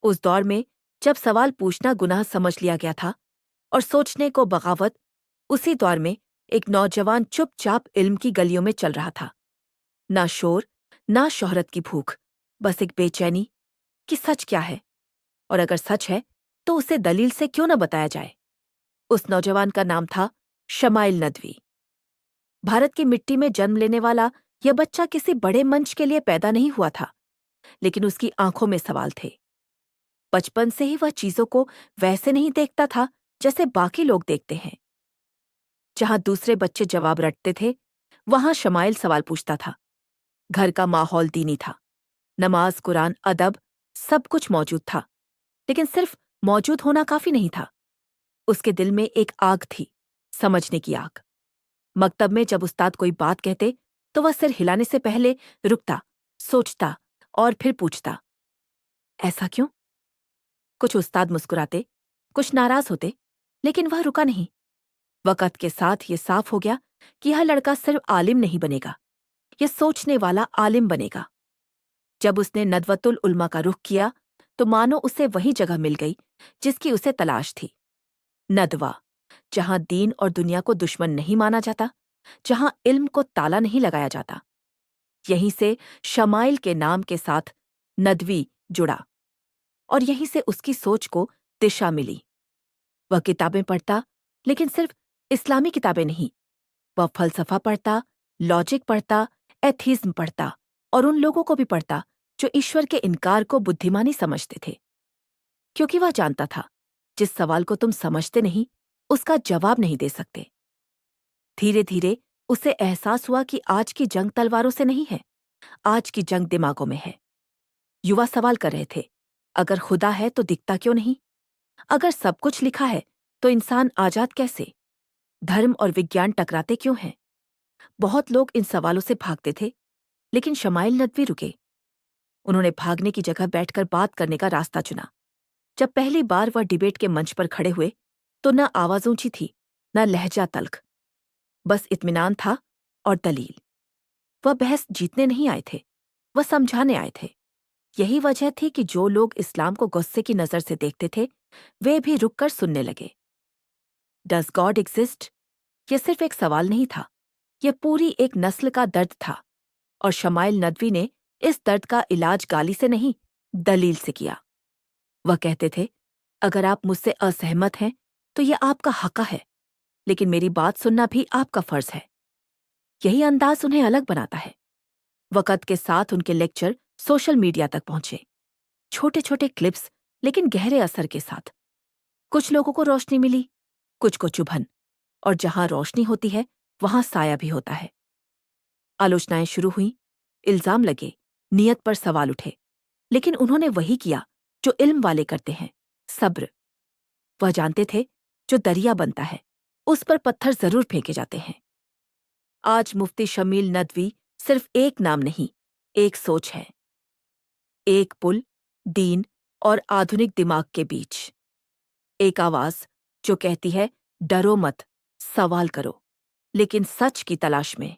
उस दौर में जब सवाल पूछना गुनाह समझ लिया गया था और सोचने को बगावत, उसी दौर में एक नौजवान चुपचाप इल्म की गलियों में चल रहा था। ना शोर, ना शोहरत की भूख, बस एक बेचैनी कि सच क्या है, और अगर सच है तो उसे दलील से क्यों न बताया जाए। उस नौजवान का नाम था शमाइल नदवी। भारत की मिट्टी में जन्म लेने वाला यह बच्चा किसी बड़े मंच के लिए पैदा नहीं हुआ था, लेकिन उसकी आंखों में सवाल थे। बचपन से ही वह चीजों को वैसे नहीं देखता था जैसे बाकी लोग देखते हैं। जहां दूसरे बच्चे जवाब रटते थे, वहां शमाइल सवाल पूछता था। घर का माहौल दीनी था, नमाज, कुरान, अदब, सब कुछ मौजूद था, लेकिन सिर्फ मौजूद होना काफी नहीं था। उसके दिल में एक आग थी, समझने की आग। मकतब में जब उस्ताद कोई बात कहते तो वह सिर हिलाने से पहले रुकता, सोचता और फिर पूछता, ऐसा क्यों? कुछ उस्ताद मुस्कुराते, कुछ नाराज होते, लेकिन वह रुका नहीं। वक़्त के साथ ये साफ हो गया कि यह लड़का सिर्फ आलिम नहीं बनेगा, यह सोचने वाला आलिम बनेगा। जब उसने नदवतुल उलमा का रुख किया तो मानो उसे वही जगह मिल गई जिसकी उसे तलाश थी। नदवा, जहां दीन और दुनिया को दुश्मन नहीं माना जाता, जहां इल्म को ताला नहीं लगाया जाता। यहीं से शमाइल के नाम के साथ नदवी जुड़ा और यहीं से उसकी सोच को दिशा मिली। वह किताबें पढ़ता, लेकिन सिर्फ इस्लामी किताबें नहीं। वह फलसफा पढ़ता, लॉजिक पढ़ता, एथीज्म पढ़ता और उन लोगों को भी पढ़ता जो ईश्वर के इनकार को बुद्धिमानी समझते थे। क्योंकि वह जानता था, जिस सवाल को तुम समझते नहीं, उसका जवाब नहीं दे सकते। धीरे धीरे उसे एहसास हुआ कि आज की जंग तलवारों से नहीं है, आज की जंग दिमागों में है। युवा सवाल कर रहे थे, अगर खुदा है तो दिखता क्यों नहीं? अगर सब कुछ लिखा है तो इंसान आजाद कैसे? धर्म और विज्ञान टकराते क्यों हैं? बहुत लोग इन सवालों से भागते थे, लेकिन शमाइल नदवी रुके। उन्होंने भागने की जगह बैठकर बात करने का रास्ता चुना। जब पहली बार वह डिबेट के मंच पर खड़े हुए, तो न आवाज ऊंची थी, न लहजा तल्ख, बस इत्मीनान था और दलील। वह बहस जीतने नहीं आए थे, वह समझाने आए थे। यही वजह थी कि जो लोग इस्लाम को गुस्से की नजर से देखते थे, वे भी रुककर सुनने लगे। Does God exist? यह सिर्फ एक सवाल नहीं था, यह पूरी एक नस्ल का दर्द था, और शमाइल नदवी ने इस दर्द का इलाज गाली से नहीं, दलील से किया। वह कहते थे, अगर आप मुझसे असहमत हैं तो यह आपका हक है, लेकिन मेरी बात सुनना भी आपका फर्ज है। यही अंदाज उन्हें अलग बनाता है। वक़्त के साथ उनके लेक्चर सोशल मीडिया तक पहुंचे, छोटे छोटे क्लिप्स, लेकिन गहरे असर के साथ। कुछ लोगों को रोशनी मिली, कुछ को चुभन, और जहां रोशनी होती है वहां साया भी होता है। आलोचनाएं शुरू हुईं, इल्जाम लगे, नियत पर सवाल उठे, लेकिन उन्होंने वही किया जो इल्म वाले करते हैं, सब्र। वह जानते थे, जो दरिया बनता है उस पर पत्थर जरूर फेंके जाते हैं। आज मुफ्ती शमील नदवी सिर्फ एक नाम नहीं, एक सोच है। एक पुल दीन और आधुनिक दिमाग के बीच। एक आवाज जो कहती है, डरो मत, सवाल करो, लेकिन सच की तलाश में।